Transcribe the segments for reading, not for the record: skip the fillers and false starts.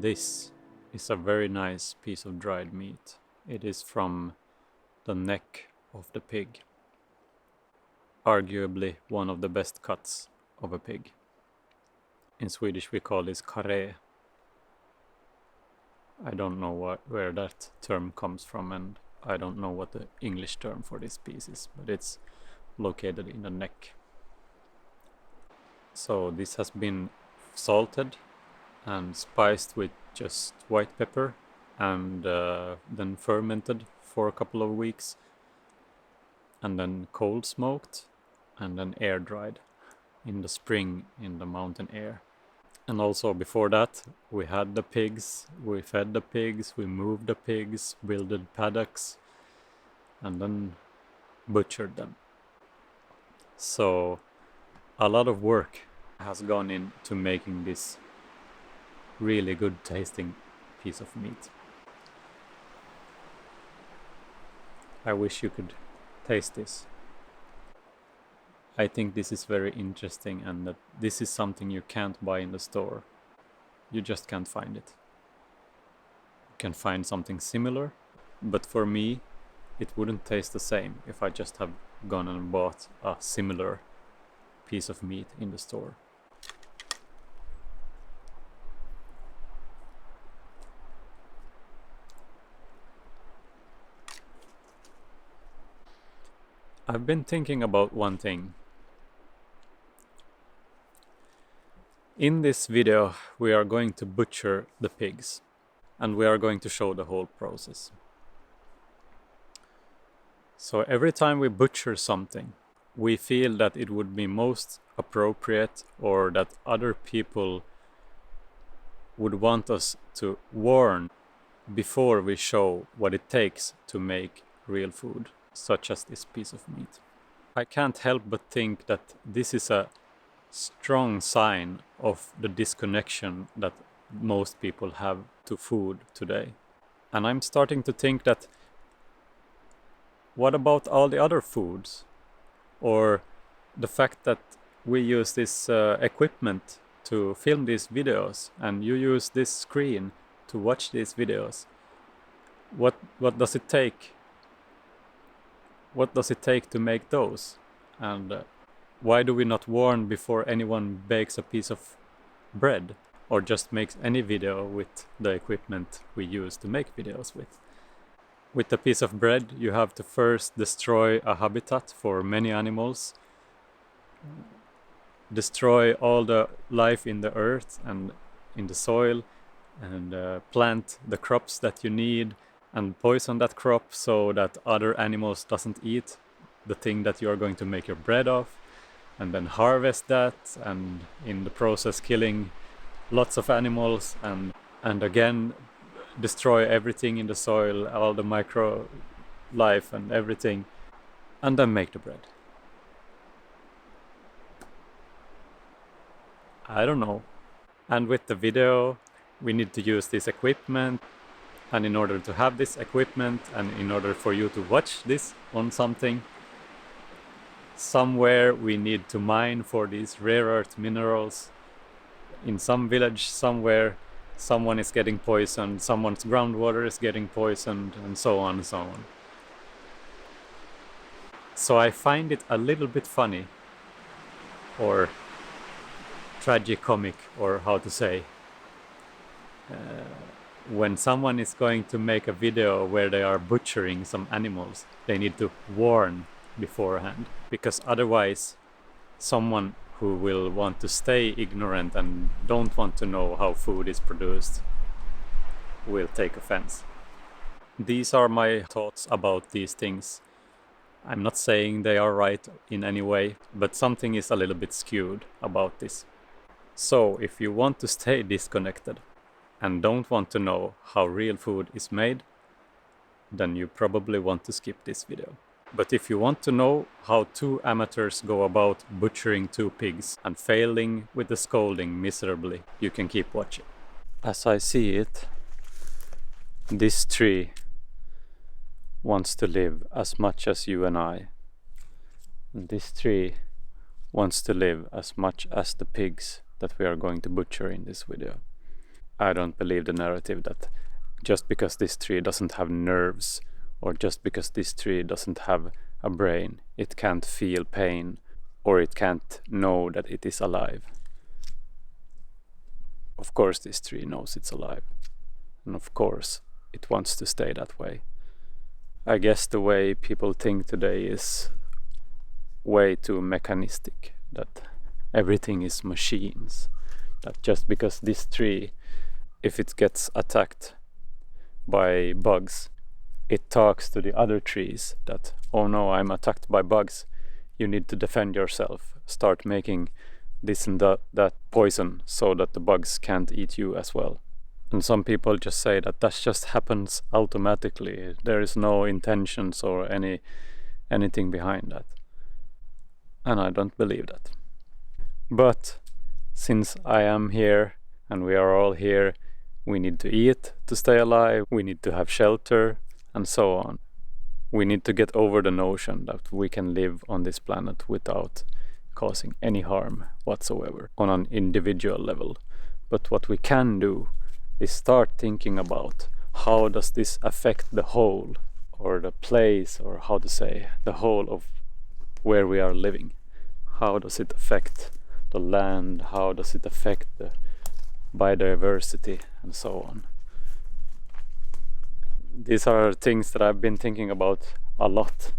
This is a very nice piece of dried meat. It is from the neck of the pig. Arguably one of the best cuts of a pig. In Swedish we call this carré. I don't know where that term comes from, and I don't know what the English term for this piece is, but it's located in the neck. So this has been salted and spiced with just white pepper and then fermented for a couple of weeks and then cold smoked and then air dried in the spring in the mountain air. And also before that we had the pigs, we fed the pigs, we moved the pigs, builded paddocks and then butchered them. So a lot of work has gone into making this really good tasting piece of meat. I wish you could taste this. I think this is very interesting, and that this is something you can't buy in the store. You just can't find it. You can find something similar, but for me it wouldn't taste the same if I just have gone and bought a similar piece of meat in the store. I've been thinking about one thing. In this video we are going to butcher the pigs and we are going to show the whole process. So every time we butcher something, we feel that it would be most appropriate or that other people would want us to warn before we show what it takes to make real food, such as this piece of meat. I can't help but think that this is a strong sign of the disconnection that most people have to food today. And I'm starting to think that what about all the other foods? Or the fact that we use this equipment to film these videos and you use this screen to watch these videos. What does it take? What does it take to make those? And why do we not warn before anyone bakes a piece of bread or just makes any video with the equipment we use to make videos with? With a piece of bread, you have to first destroy a habitat for many animals, destroy all the life in the earth and in the soil, and plant the crops that you need, and poison that crop so that other animals doesn't eat the thing that you are going to make your bread of, and then harvest that, and in the process killing lots of animals, and again destroy everything in the soil, all the micro life and everything, and then make the bread. I don't know. And with the video we need to use this equipment, and in order to have this equipment and in order for you to watch this on something, somewhere we need to mine for these rare earth minerals. In some village somewhere someone is getting poisoned, someone's groundwater is getting poisoned, and so on and so on. So I find it a little bit funny, or tragicomic, or how to say, when someone is going to make a video where they are butchering some animals, they need to warn beforehand, because otherwise someone who will want to stay ignorant and don't want to know how food is produced will take offense. These are my thoughts about these things. I'm not saying they are right in any way, but something is a little bit skewed about this. So if you want to stay disconnected and don't want to know how real food is made, then you probably want to skip this video. But if you want to know how two amateurs go about butchering two pigs and failing with the scalding miserably, you can keep watching. As I see it, this tree wants to live as much as you and I. And this tree wants to live as much as the pigs that we are going to butcher in this video. I don't believe the narrative that just because this tree doesn't have nerves, or just because this tree doesn't have a brain, it can't feel pain, or it can't know that it is alive. Of course this tree knows it's alive, and of course it wants to stay that way. I guess the way people think today is way too mechanistic, that everything is machines, that just because this tree, if it gets attacked by bugs, it talks to the other trees that, oh no, I'm attacked by bugs, you need to defend yourself, start making this and that poison so that the bugs can't eat you as well. And some people just say that just happens automatically, there is no intentions or anything behind that. And I don't believe that. But since I am here and we are all here, we need to eat to stay alive, we need to have shelter, and so on. We need to get over the notion that we can live on this planet without causing any harm whatsoever on an individual level. But what we can do is start thinking about how does this affect the whole, or the place, or how to say, the whole of where we are living. How does it affect the land? How does it affect the biodiversity, and so on? These are things that I've been thinking about a lot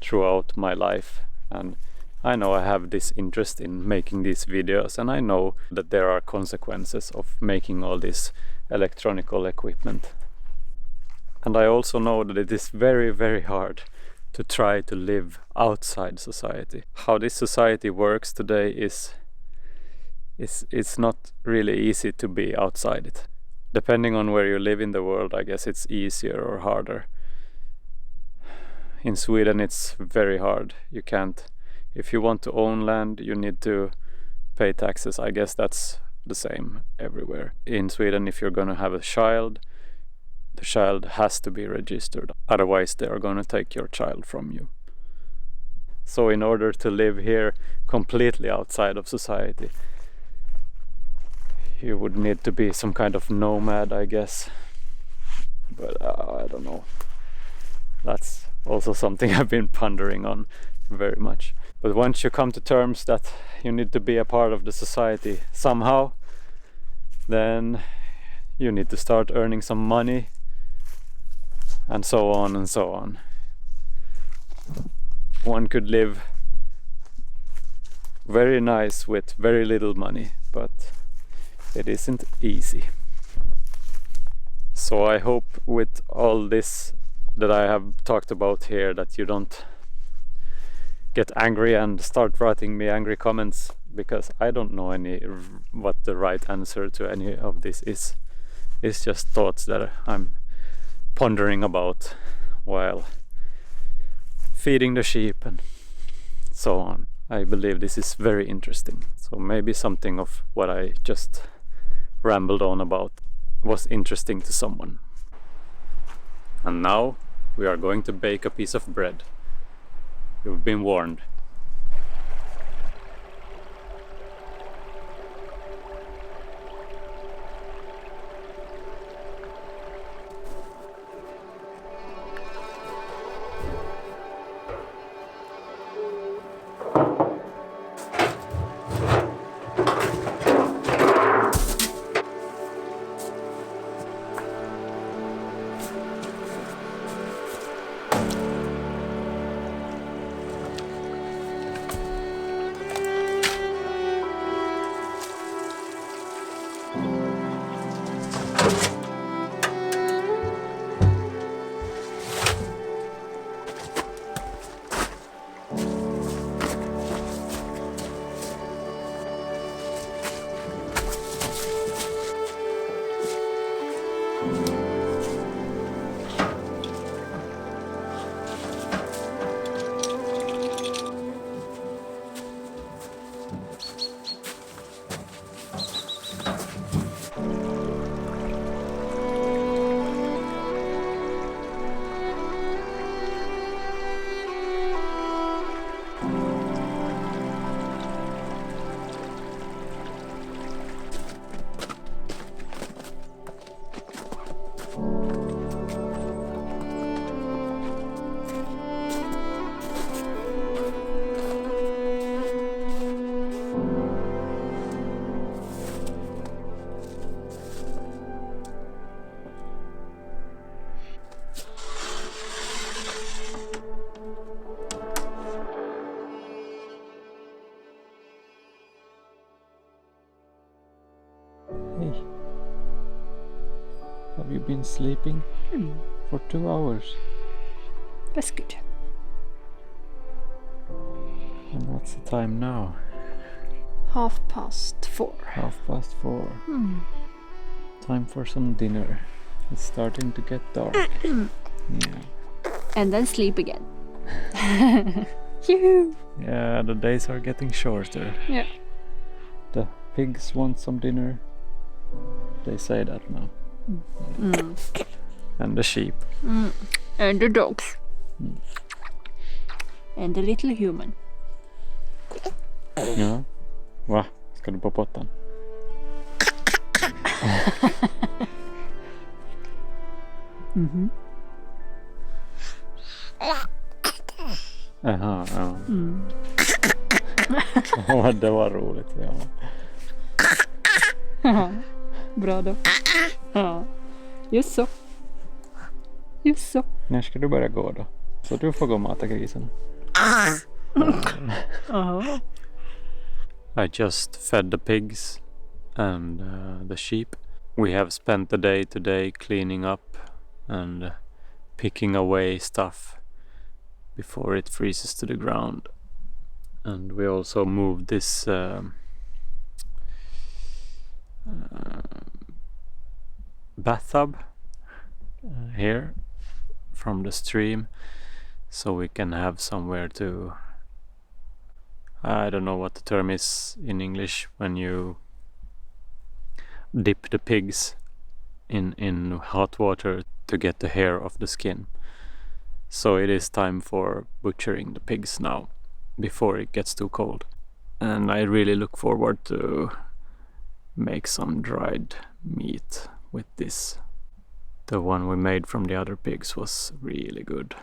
throughout my life, and I know I have this interest in making these videos, and I know that there are consequences of making all this electronical equipment. And I also know that it is very, very hard to try to live outside society. How this society works today is it's not really easy to be outside it. Depending on where you live in the world, I guess it's easier or harder. In Sweden it's very hard. You can't, if you want to own land, you need to pay taxes. I guess that's the same everywhere. In Sweden, if you're gonna have a child, the child has to be registered, otherwise they are gonna take your child from you. So in order to live here completely outside of society, you would need to be some kind of nomad, I guess. But I don't know. That's also something I've been pondering on very much. But once you come to terms that you need to be a part of the society somehow, then you need to start earning some money, and so on and so on. One could live very nice with very little money, but it isn't easy. So I hope with all this that I have talked about here that you don't get angry and start writing me angry comments, because I don't know what the right answer to any of this is. It's just thoughts that I'm pondering about while feeding the sheep and so on. I believe this is very interesting. So maybe something of what I just rambled on about was interesting to someone. And now we are going to bake a piece of bread. You've been warned. Have you been sleeping? For 2 hours? That's good. And what's the time now? 4:30. 4:30. Time for some dinner. It's starting to get dark. Yeah. And then sleep again. Yoo-hoo. Yeah, the days are getting shorter. Yeah. The pigs want some dinner. They say that now. And the sheep. And the dogs. And the little human. Ja. Va? Ska du på pottan? Aha, ja. Det var roligt. Ja. Bra då. Ja. Just så. Just så. När ska du börja gå då? Så du får gå och mata grisarna. I just fed the pigs and the sheep. We have spent the day today cleaning up and picking away stuff before it freezes to the ground. And we also moved this bathtub here from the stream, so we can have somewhere to, I don't know what the term is in English, when you dip the pigs in hot water to get the hair off the skin. So it is time for butchering the pigs now, before it gets too cold. And I really look forward to make some dried meat with this. The one we made from the other pigs was really good.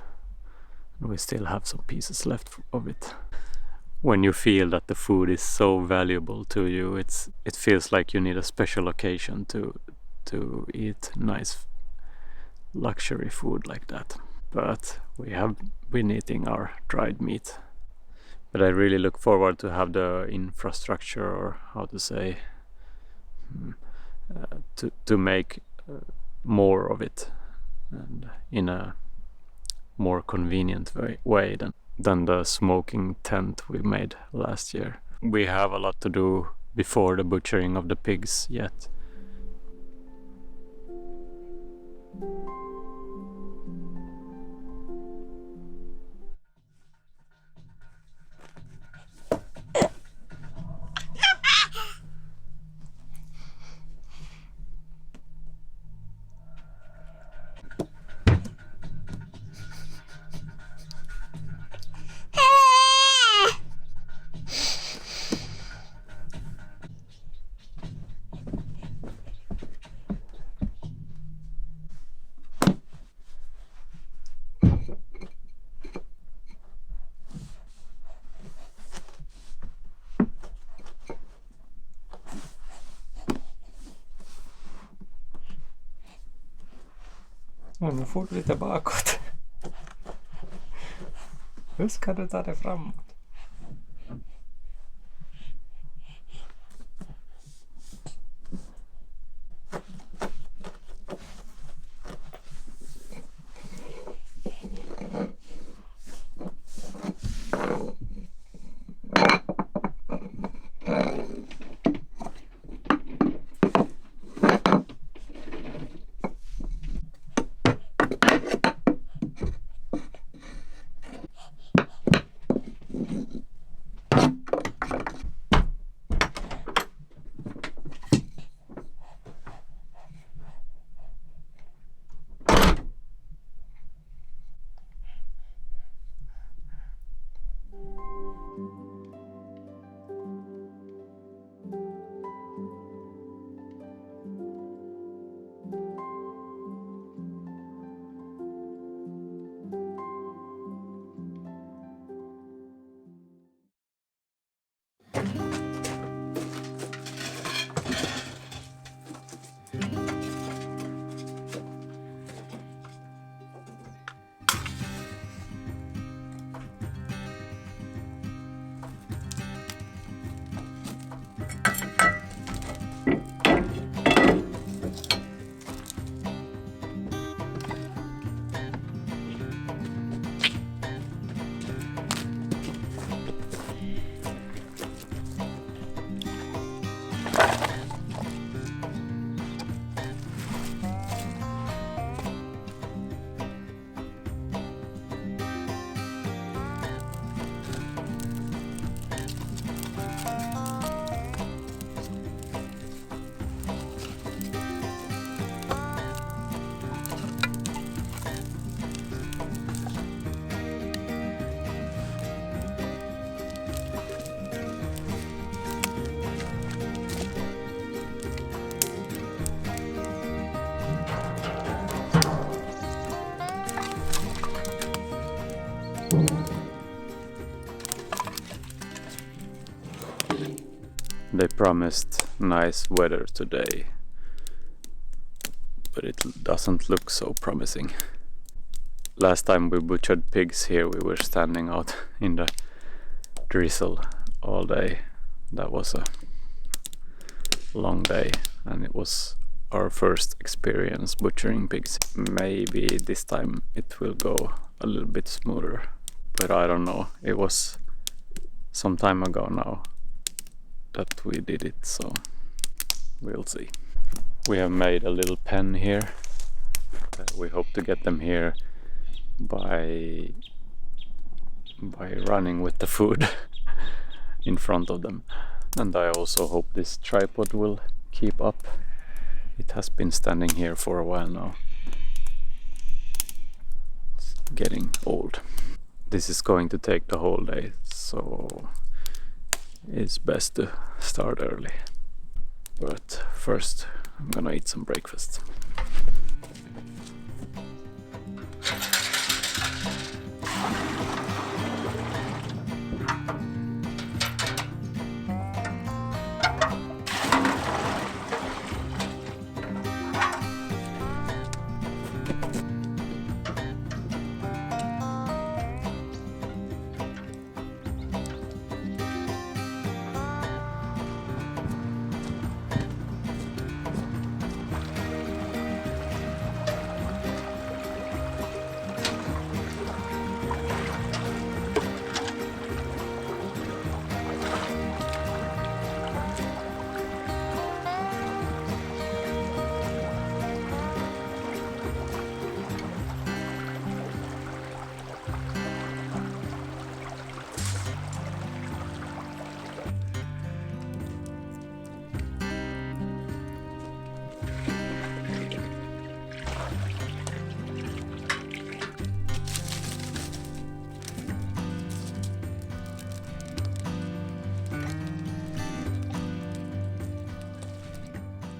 And we still have some pieces left of it. When you feel that the food is so valuable to you, it feels like you need a special occasion to eat nice luxury food like that. But we have been eating our dried meat. But I really look forward to have the infrastructure, or how to say, to make more of it, and in a more convenient way than the smoking tent we made last year. We have a lot to do before the butchering of the pigs yet. Ja, nu får du lite bakåt. Hur ska du ta det framåt? They promised nice weather today, but it doesn't look so promising. Last time we butchered pigs here, we were standing out in the drizzle all day. That was a long day, and it was our first experience butchering pigs. Maybe this time it will go a little bit smoother, but I don't know. It was some time ago now that we did it, so we'll see. We have made a little pen here. We hope to get them here by running with the food in front of them. And I also hope this tripod will keep up. It has been standing here for a while now. It's getting old. This is going to take the whole day, so it's best to start early. But first I'm gonna eat some breakfast.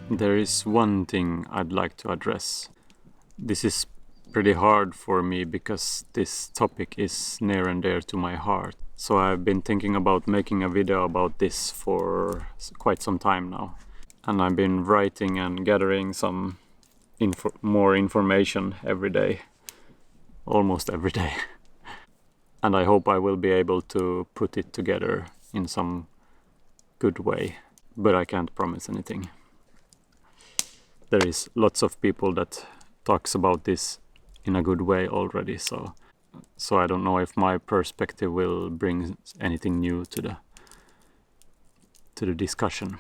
There is one thing I'd like to address. This is pretty hard for me because this topic is near and dear to my heart. So I've been thinking about making a video about this for quite some time now. And I've been writing and gathering some more information every day. Almost every day. And I hope I will be able to put it together in some good way. But I can't promise anything. There is lots of people that talks about this in a good way already, so I don't know if my perspective will bring anything new to the discussion.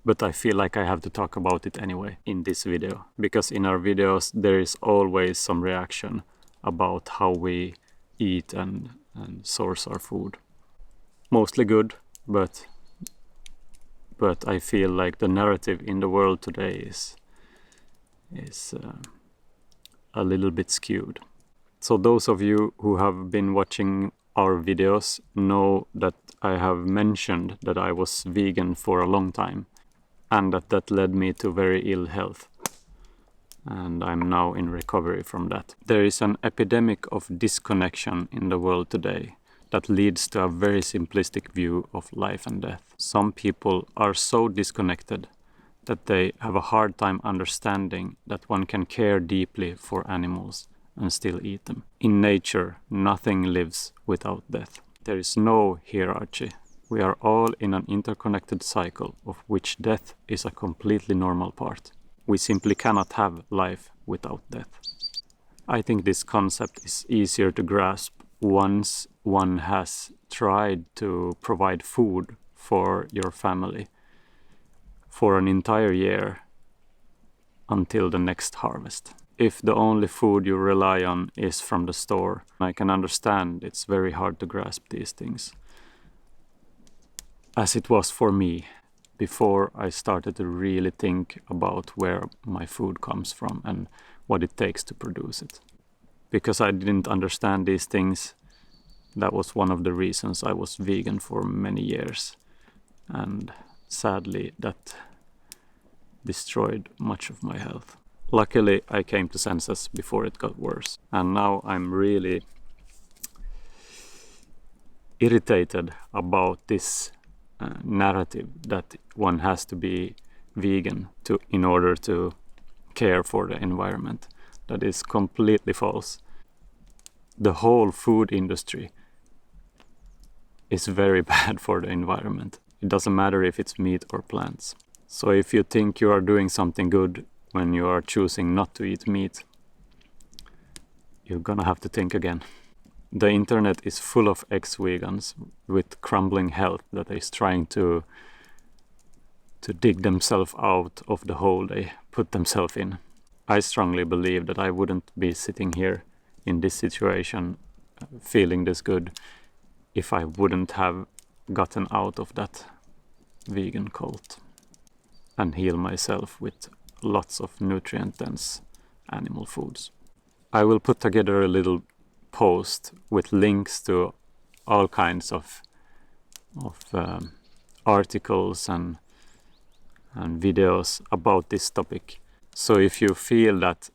But I feel like I have to talk about it anyway in this video, because in our videos there is always some reaction about how we eat and source our food. Mostly good, but I feel like the narrative in the world today is a little bit skewed. So those of you who have been watching our videos know that I have mentioned that I was vegan for a long time and that led me to very ill health. And I'm now in recovery from that. There is an epidemic of disconnection in the world today that leads to a very simplistic view of life and death. Some people are so disconnected that they have a hard time understanding that one can care deeply for animals and still eat them. In nature, nothing lives without death. There is no hierarchy. We are all in an interconnected cycle of which death is a completely normal part. We simply cannot have life without death. I think this concept is easier to grasp once one has tried to provide food for your family for an entire year until the next harvest. If the only food you rely on is from the store, I can understand it's very hard to grasp these things. As it was for me before I started to really think about where my food comes from and what it takes to produce it. Because I didn't understand these things, that was one of the reasons I was vegan for many years. And sadly, that destroyed much of my health. Luckily, I came to senses before it got worse. And now I'm really irritated about this narrative that one has to be vegan in order to care for the environment. That is completely false. The whole food industry is very bad for the environment. It doesn't matter if it's meat or plants. So if you think you are doing something good when you are choosing not to eat meat, you're gonna have to think again. The internet is full of ex-vegans with crumbling health that is trying to dig themselves out of the hole they put themselves in. I strongly believe that I wouldn't be sitting here in this situation feeling this good if I wouldn't have gotten out of that vegan cult and heal myself with lots of nutrient-dense animal foods. I will put together a little post with links to all kinds of articles and videos about this topic. So if you feel that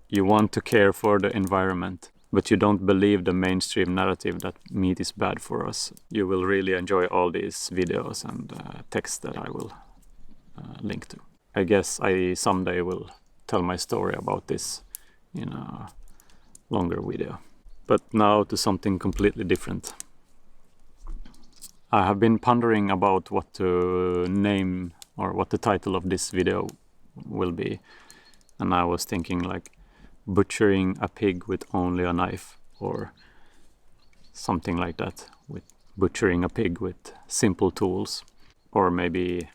you want to care for the environment, but you don't believe the mainstream narrative that meat is bad for us, you will really enjoy all these videos and texts that I will link to. I guess I someday will tell my story about this in a longer video. But now to something completely different. I have been pondering about what to name or what the title of this video will be. And I was thinking like butchering a pig with only a knife, or something like that, with butchering a pig with simple tools, or maybe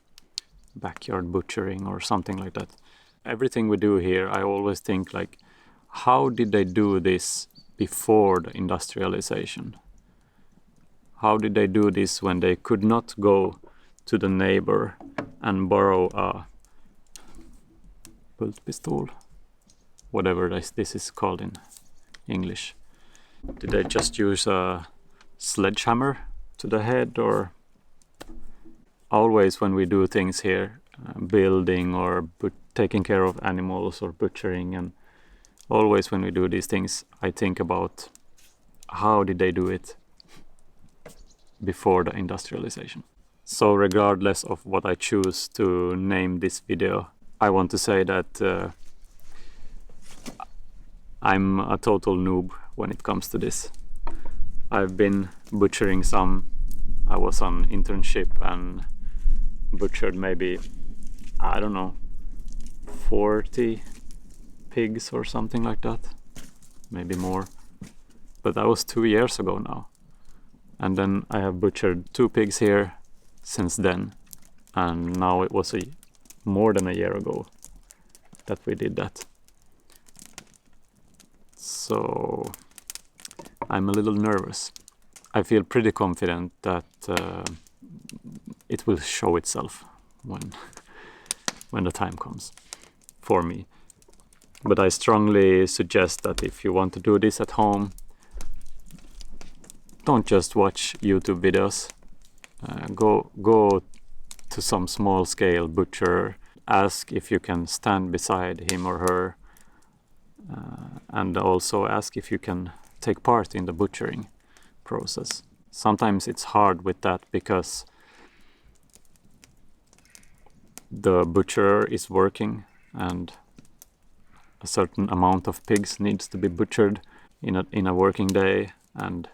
backyard butchering or something like that. Everything we do here, I always think like, how did they do this before the industrialization? How did they do this when they could not go to the neighbor and borrow a pultpistol, whatever this is called in English? Did they just use a sledgehammer to the head? Or always when we do things here, building or taking care of animals or butchering, and always when we do these things, I think about how did they do it before the industrialization. So regardless of what I choose to name this video, I want to say that I'm a total noob when it comes to this. I've been butchering some. I was on internship and butchered maybe, I don't know, 40 pigs or something like that, maybe more. But that was 2 years ago now. And then I have butchered 2 pigs here since then. And now it was more than a year ago that we did that. So I'm a little nervous. I feel pretty confident that it will show itself when the time comes for me. But I strongly suggest that if you want to do this at home, don't just watch YouTube videos. Go to some small scale butcher. Ask if you can stand beside him or her, and also ask if you can take part in the butchering process. Sometimes it's hard with that because the butcher is working and a certain amount of pigs needs to be butchered in a working day, and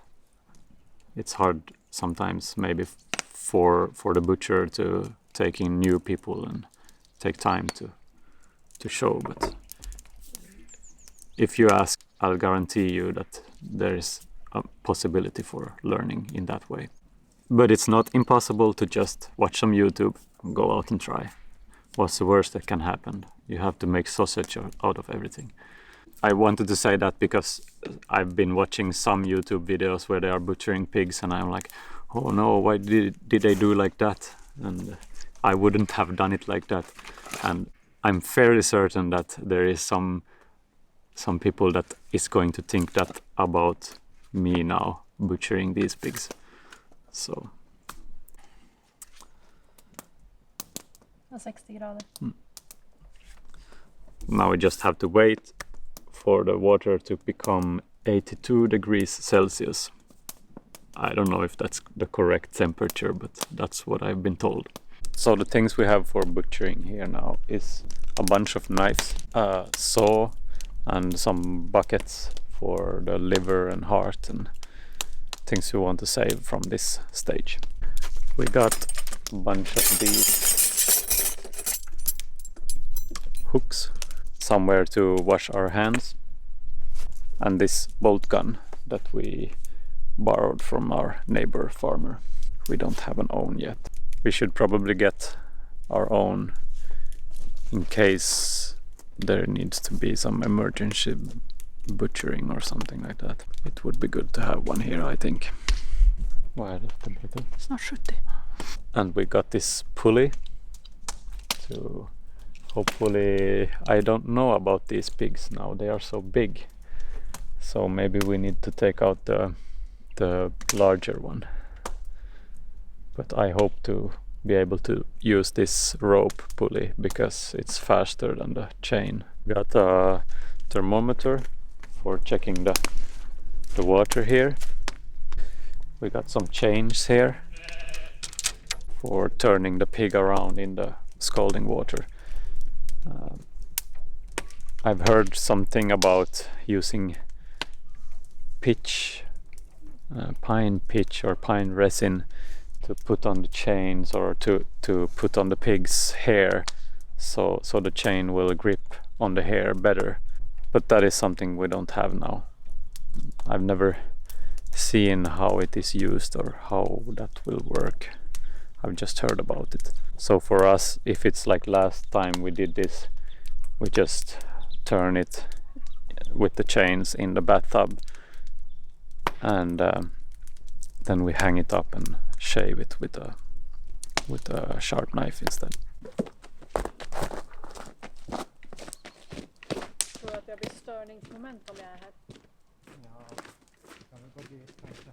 it's hard sometimes maybe for the butcher to take in new people and take time to show. But if you ask, I'll guarantee you that there is a possibility for learning in that way. But it's not impossible to just watch some YouTube and go out and try. What's the worst that can happen? You have to make sausage out of everything. I wanted to say that because I've been watching some YouTube videos where they are butchering pigs, and I'm like, oh no, why did they do like that? And I wouldn't have done it like that. And I'm fairly certain that there is some people that is going to think that about me now butchering these pigs. So 60 grader. Now we just have to wait for the water to become 82 degrees Celsius. I don't know if that's the correct temperature, but that's what I've been told. So the things we have for butchering here now is a bunch of knives, a saw, and some buckets for the liver and heart and things we want to save from this stage. We got a bunch of these hooks, somewhere to wash our hands, and this bolt gun that we borrowed from our neighbor farmer. We don't have an own yet. We should probably get our own in case there needs to be some emergency butchering or something like that. It would be good to have one here, I think. It's not shooty. And we got this pulley to hopefully, I don't know about these pigs now, they are so big. So maybe we need to take out the larger one. But I hope to be able to use this rope pulley because it's faster than the chain. Got a thermometer for checking the water here. We got some chains here for turning the pig around in the scalding water. I've heard something about using pitch, pine pitch or pine resin to put on the chains or to put on the pig's hair so the chain will grip on the hair better. But that is something we don't have now. I've never seen how it is used or how that will work. I've just heard about it. So for us, if it's like last time we did this, we just turn it with the chains in the bathtub and then we hang it up and shave it with a sharp knife instead. Tror du att jag blir störningsmoment om jag är här? Ja, kan vi gå dit kanske?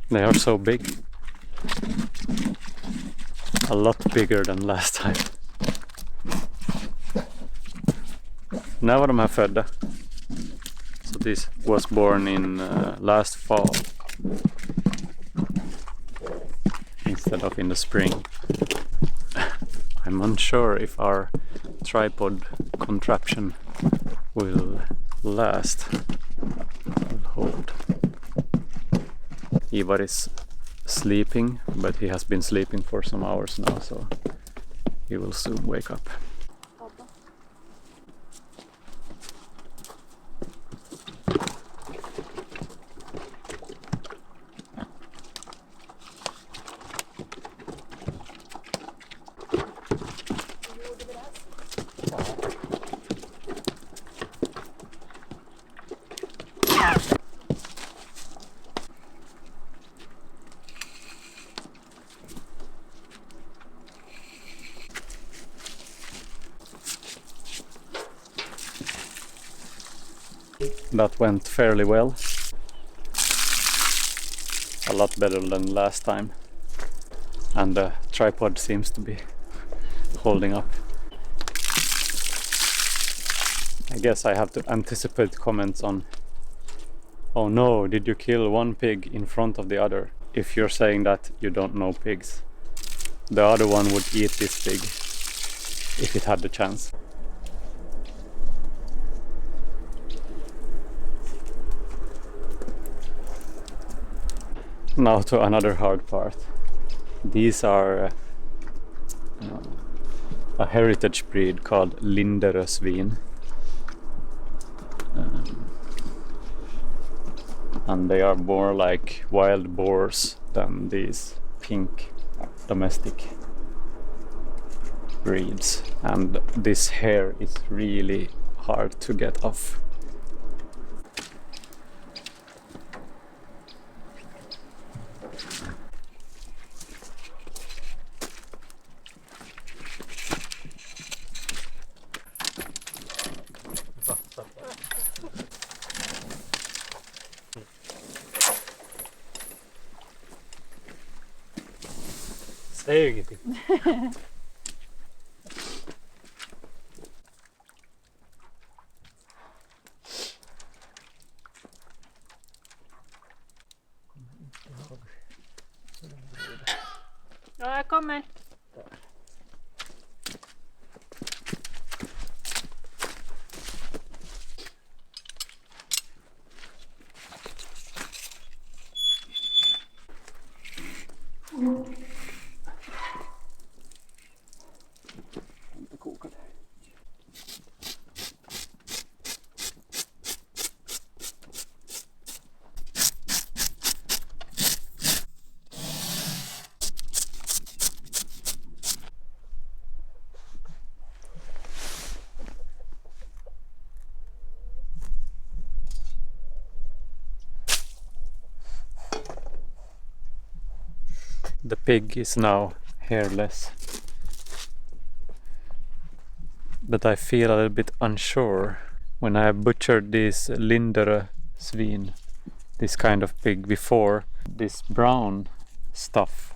They are so big. A lot bigger than last time. Now vad de här födda. So this was born in last fall instead of in the spring. I'm unsure if our tripod contraption will last, will hold. Ivar is sleeping, but he has been sleeping for some hours now, so he will soon wake up. That went fairly well. A lot better than last time. And the tripod seems to be holding up. I guess I have to anticipate comments on, oh no, did you kill one pig in front of the other? If you're saying that, you don't know pigs. The other one would eat this pig if it had the chance. Now to another hard part. These are a heritage breed called Linderösvin. And they are more like wild boars than these pink domestic breeds. And this hair is really hard to get off. Säg ingenting. Ja, jag kommer. The pig is now hairless. But I feel a little bit unsure. When I have butchered these lindere svin, this kind of pig before, this brown stuff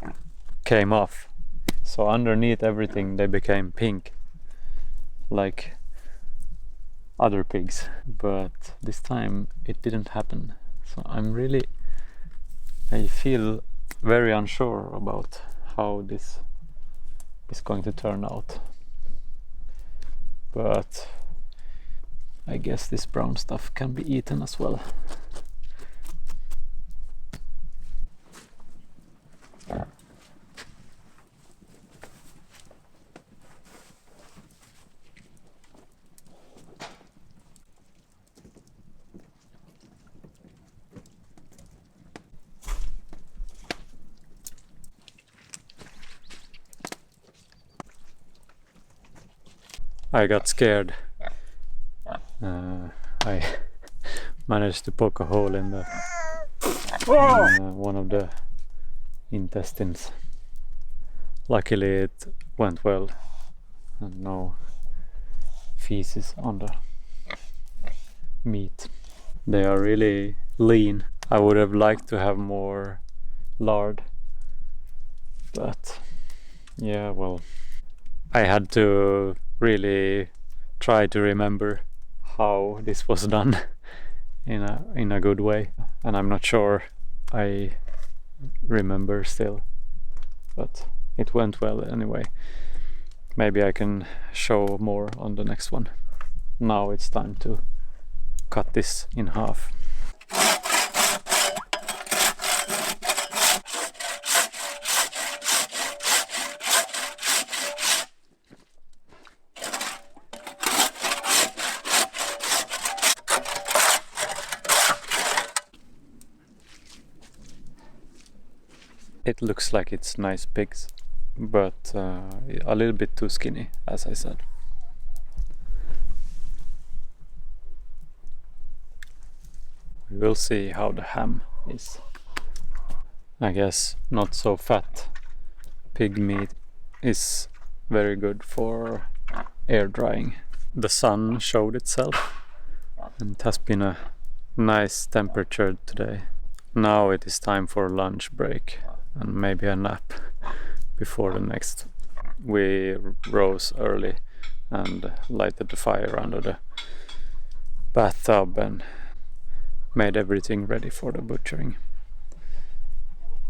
came off. So underneath everything they became pink, like other pigs. But this time it didn't happen. So I feel very unsure about how this is going to turn out. But I guess this brown stuff can be eaten as well. I got scared. I managed to poke a hole in one of the intestines. Luckily it went well and no feces on the meat. They are really lean. I would have liked to have more lard, but yeah, well, I had to really try to remember how this was done in a good way, and I'm not sure I remember still, but it went well anyway. Maybe I can show more on the next one. Now it's time to cut this in half. It looks like it's nice pigs, but a little bit too skinny, as I said. We will see how the ham is. I guess not so fat pig meat is very good for air drying. The sun showed itself and it has been a nice temperature today. Now it is time for lunch break and maybe a nap before the next. We rose early and lighted the fire under the bathtub and made everything ready for the butchering.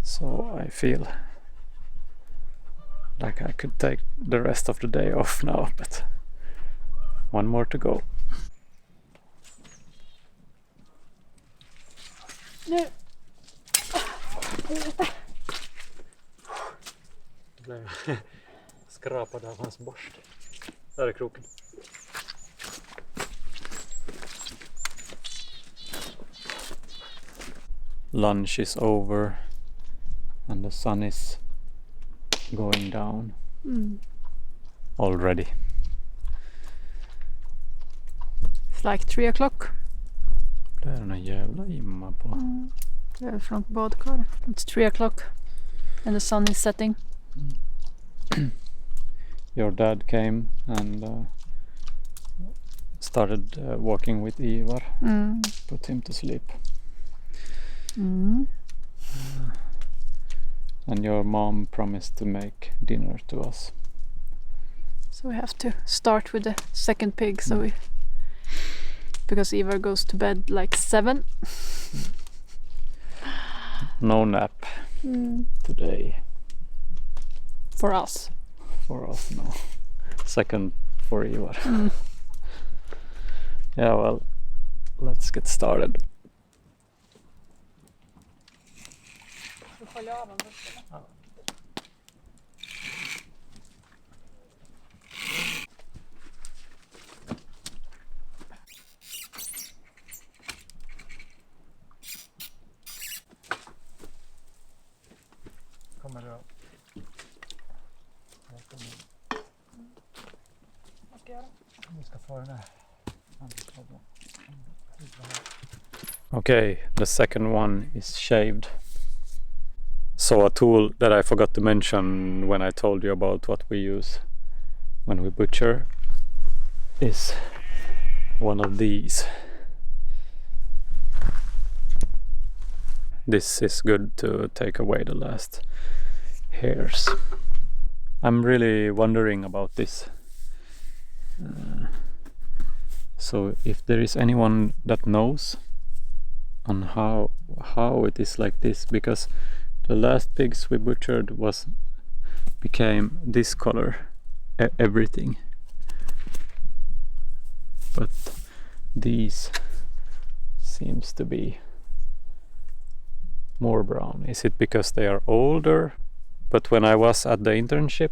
So I feel like I could take the rest of the day off now, but one more to go. Nu. Skrapad av hans borste. Där är kroken. Lunch is over and the sun is going down already. It's like 3 o'clock. Det är den här jävla imma på. Jag är från badkar. It's 3 o'clock and the sun is setting. Your dad came and started walking with Ivar. Put him to sleep. And your mom promised to make dinner to us. So we have to start with the second pig. So because Ivar goes to bed like 7. No nap today. For us. For us, no. Second for Ivar. Yeah, well, let's get started. Kommer du att... Vi ska få den här. Okay, the second one is shaved. So a tool that I forgot to mention when I told you about what we use when we butcher is one of these. This is good to take away the last hairs. I'm really wondering about this. So if there is anyone that knows on how it is like this, because the last pigs we butchered became this color, everything, but these seems to be more brown. Is it because they are older? But when I was at the internship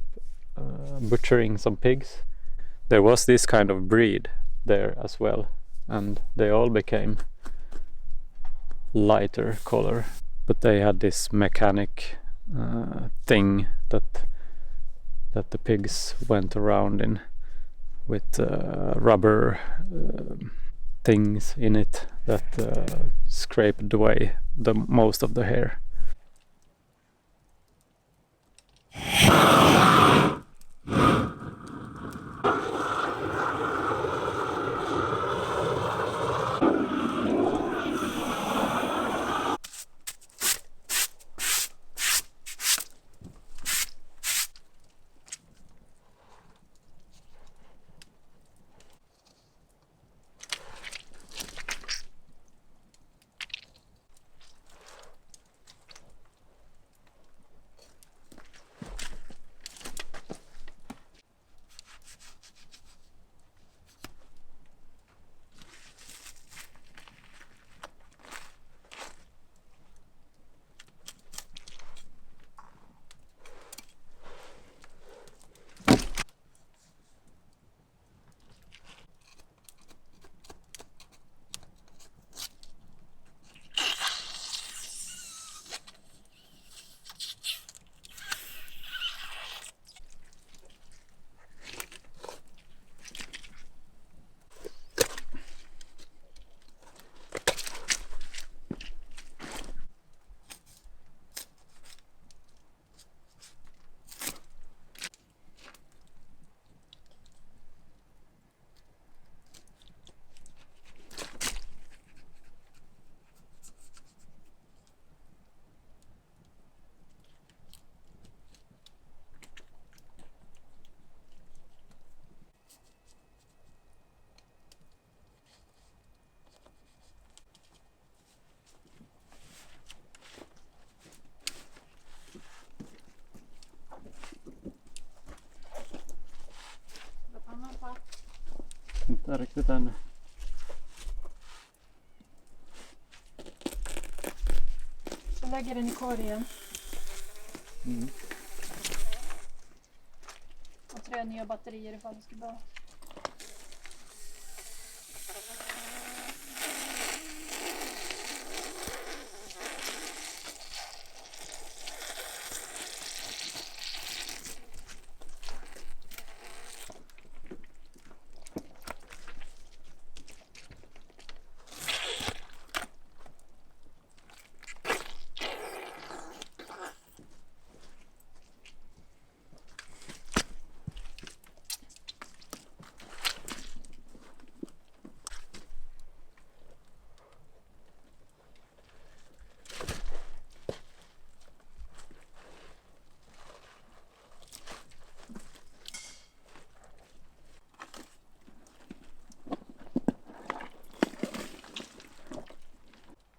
butchering some pigs, there was this kind of breed there as well, and they all became lighter color, but they had this mechanic thing that the pigs went around in with rubber things in it that scraped away most of the hair. Inte riktigt ännu. Så lägger den i korgen. Och 3 nya batterier ifall det ska vara.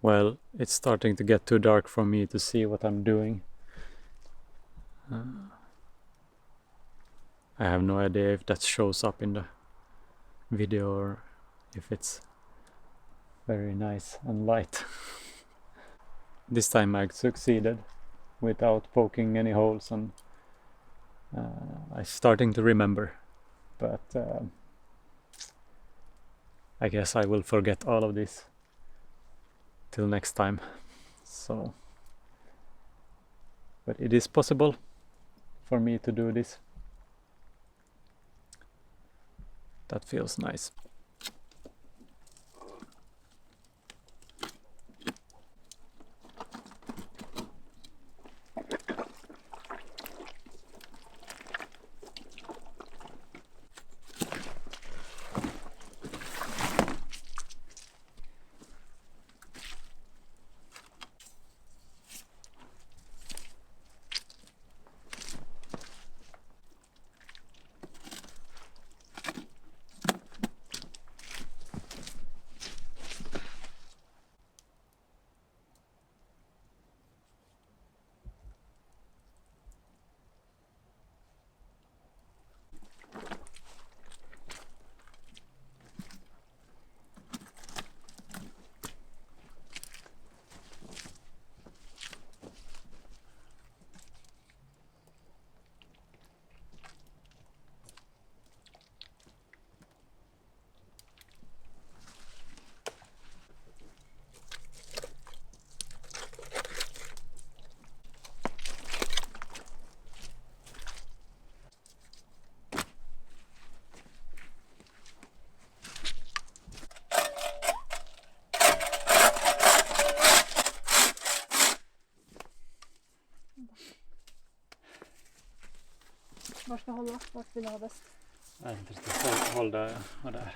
Well, it's starting to get too dark for me to see what I'm doing. I have no idea if that shows up in the video or if it's very nice and light. This time I succeeded without poking any holes, and I'm starting to remember, but I guess I will forget all of this till next time. So, but it is possible for me to do this. That feels nice. Var ska jag hålla? Vart vill du ha bäst? Nej, håll där och där.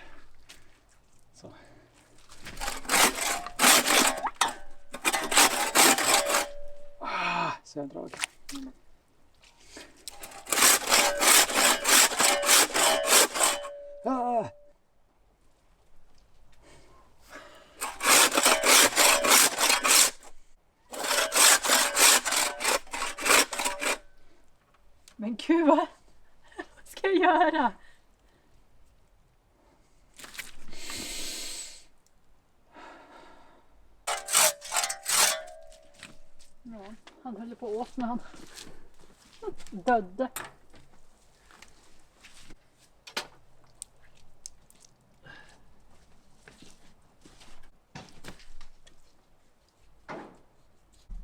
Så. Så jag drar. Men gud, vad ska jag göra? Ja, han höll på åt när han dödde.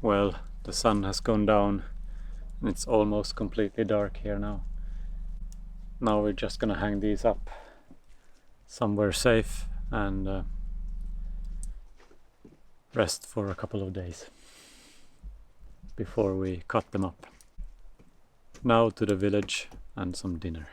Well, the sun has gone down and it's almost completely dark here now. Now we're just gonna hang these up somewhere safe and rest for a couple of days before we cut them up. Now to the village and some dinner.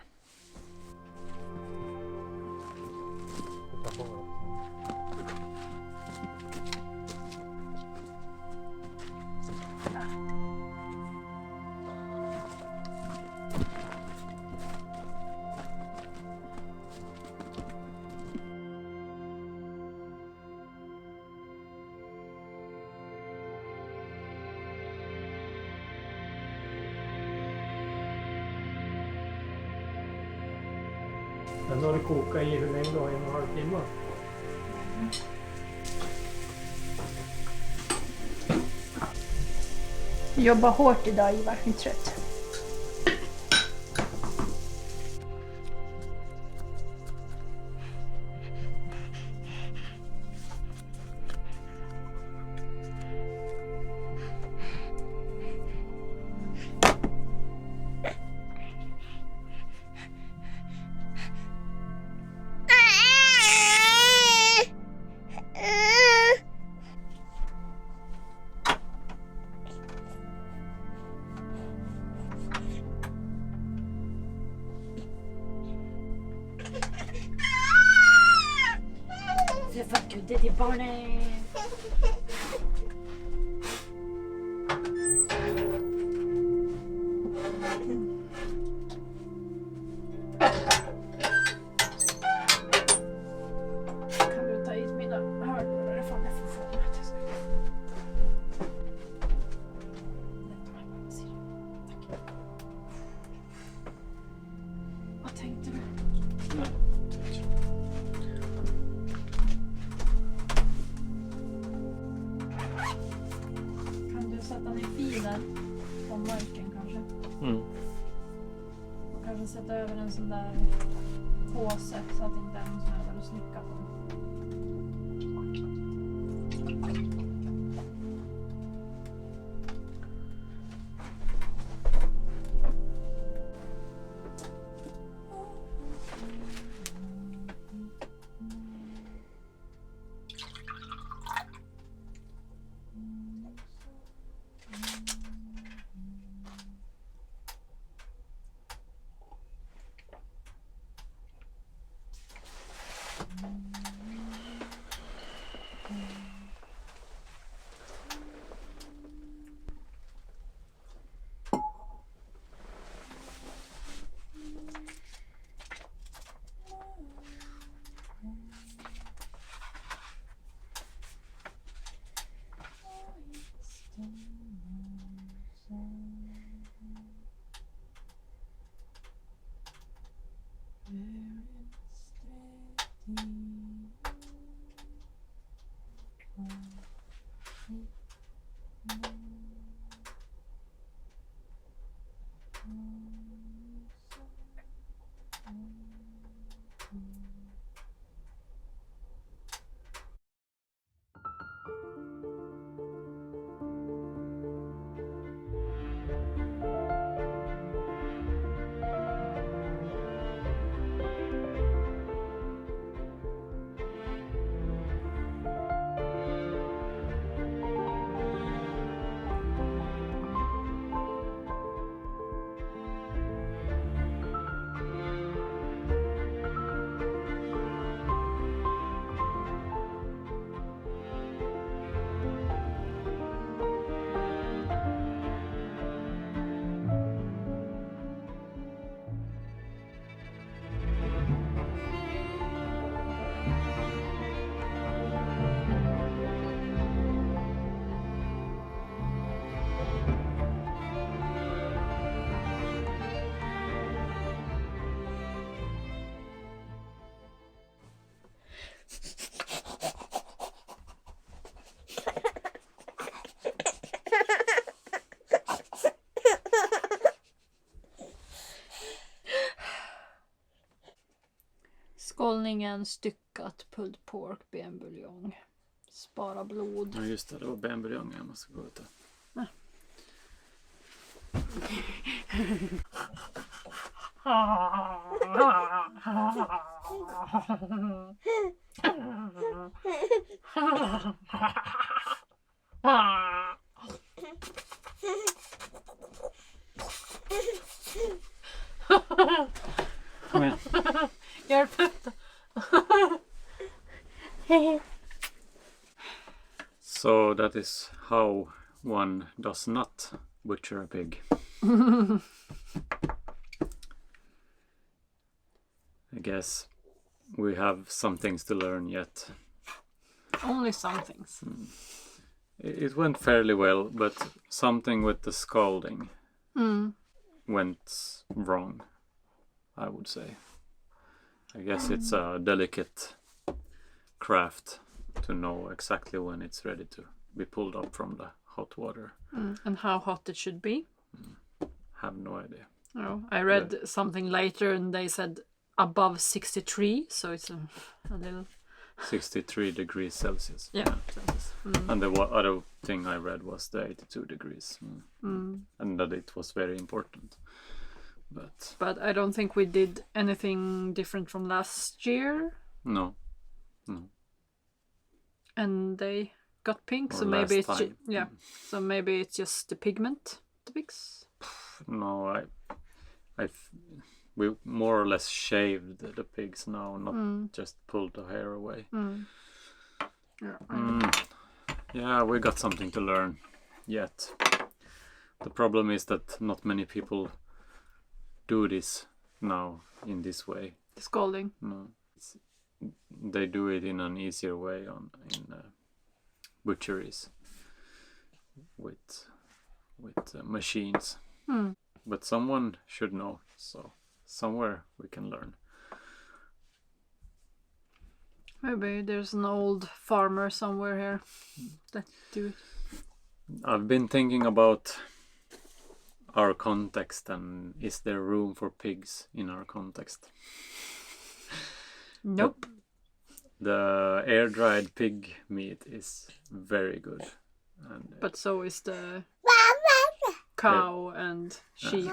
Den har du kokat i hur länge då? 1,5 timmar? Jobba hårt idag, Ivar. Jag är trött. Gud, det är barnen. Kan du ta hit mina hörlurar ifall jag får få. sån där påse så att inte är någon sån här där du slickar på. Skållningen, styckat pulled pork, benbuljong. Spara blod. Ja just det var benbuljong jag måste gå ut och... Kom igen. Hjälp! So that is how one does not butcher a pig. I guess we have some things to learn yet. Only some things. It went fairly well, but something with the scalding went wrong, I would say. I guess it's a delicate craft to know exactly when it's ready to be pulled up from the hot water. And how hot it should be. Have no idea. Oh, I read something later and they said above 63, so it's a little... 63 degrees Celsius. Yeah. And the other thing I read was the 82 degrees. And that it was very important. But I don't think we did anything different from last year. No. And they got pink, Or so maybe it's last time. so maybe it's just the pigment, the pigs. No, we more or less shaved the pigs now, not just pulled the hair away. Yeah, we got something to learn yet. The problem is that not many people do this now in this way. The scalding. No, they do it in an easier way in butcheries with machines. But someone should know, so somewhere we can learn. Maybe there's an old farmer somewhere here that do it. I've been thinking about our context, and is there room for pigs in our context? Nope. The air-dried pig meat is very good. And, But so is the cow and sheep.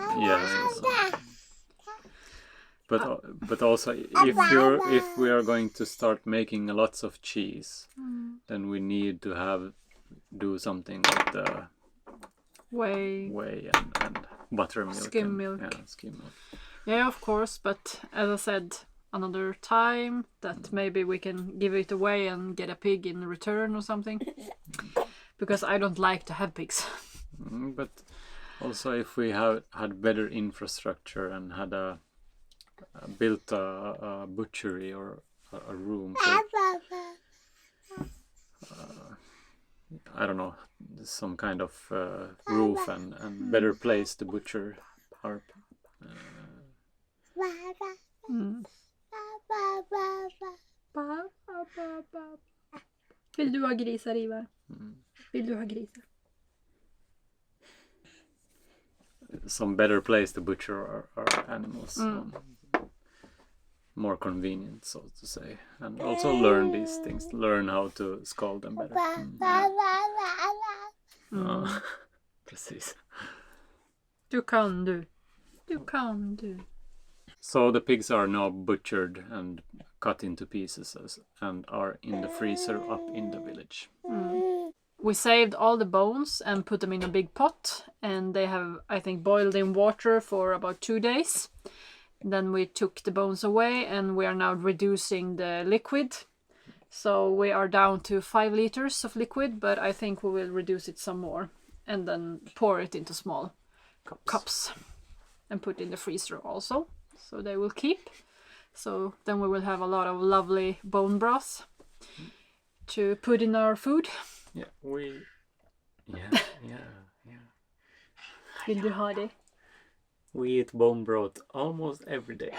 But also if we are going to start making lots of cheese, then we need to do something with the whey and buttermilk, skim milk. Skim milk. Yeah, of course. But as I said, another time that maybe we can give it away and get a pig in return or something. Because I don't like to have pigs. But also if we had better infrastructure and had built a butchery or a room for, I don't know, some kind of roof and better place to butcher our Vill du ha grisar, Ivar? Vill du ha grisar? some better place to butcher our animals. More convenient, so to say, and also learn these things, learn how to scald them better. Precis. Du kan du. Du kan du. So the pigs are now butchered and cut into pieces and are in the freezer up in the village. We saved all the bones and put them in a big pot, and they have, I think, boiled in water for about 2 days. Then we took the bones away, and we are now reducing the liquid. So we are down to 5 liters of liquid, but I think we will reduce it some more and then pour it into small cups and put in the freezer also, so they will keep. So then we will have a lot of lovely bone broth to put in our food. Yeah, Vill du ha det? we eat bone broth almost every day.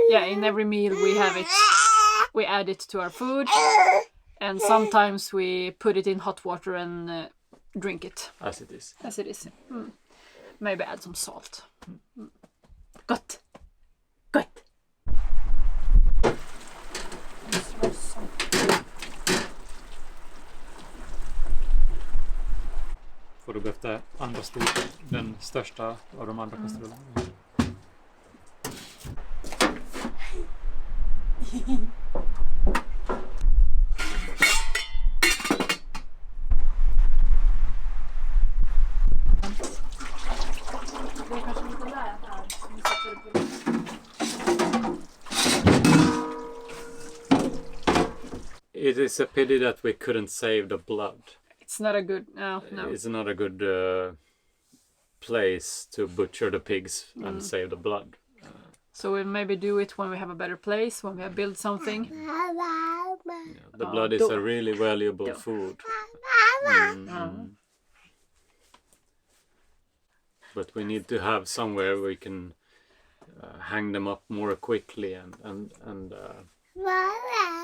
Yeah, in every meal we have it. We add it to our food, and sometimes we put it in hot water and drink it. As it is. As it is. Maybe add some salt. Gott! Gott! Får du behöva andra storleken, den största av de andra kastrullerna. It is a pity that we couldn't save the blood. It's not a good... No. It's not a good place to butcher the pigs and save the blood. So we'll maybe do it when we have a better place, when we have built something. The blood is a really valuable food. But we need to have somewhere we can hang them up more quickly and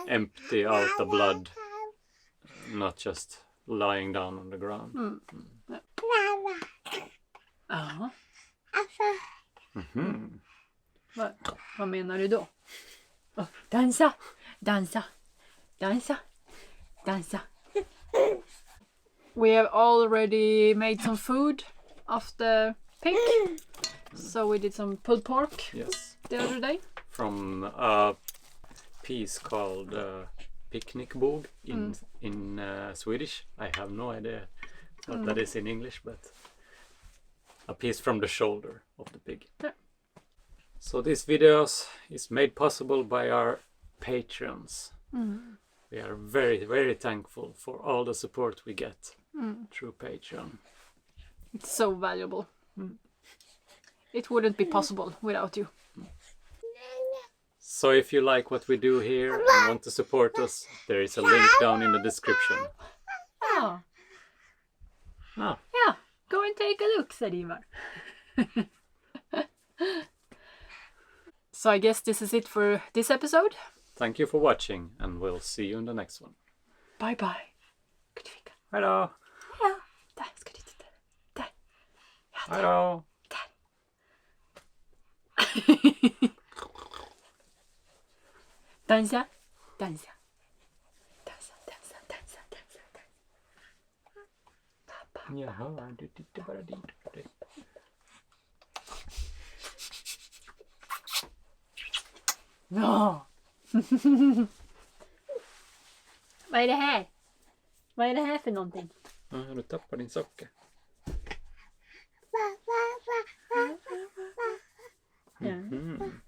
empty out the blood, not just lying down on the ground. Ja. Vad menar du då? Dansa, dansa, dansa, dansa. We have already made some food of the pig. So we did some pulled pork the other day. From a piece called picnicbog in Swedish. I have no idea what that is in English, but a piece from the shoulder of the pig. Yeah. So this video is made possible by our patrons. We are very, very thankful for all the support we get through Patreon. It's so valuable. It wouldn't be possible without you. So if you like what we do here and want to support us, there is a link down in the description. Oh. Ah. Yeah, go and take a look, said Ivar. So I guess this is it for this episode. Thank you for watching, and we'll see you in the next one. Bye bye. Ska du fika? Hello! Ja, där ska du titta. Hallå! Dansa. Dansa. Jaha, du tittar bara dit på dig. Ja. Vad är det här? Vad är det här för någonting? Ja, du tappar din socker. Mm.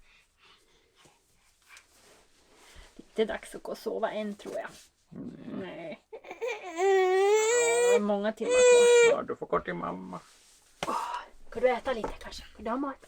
Det är dags att gå och sova än, tror jag. Nej. Många timmar kvar. Ja, du får gå till mamma. Kan du äta lite kanske? Vill du ha mat?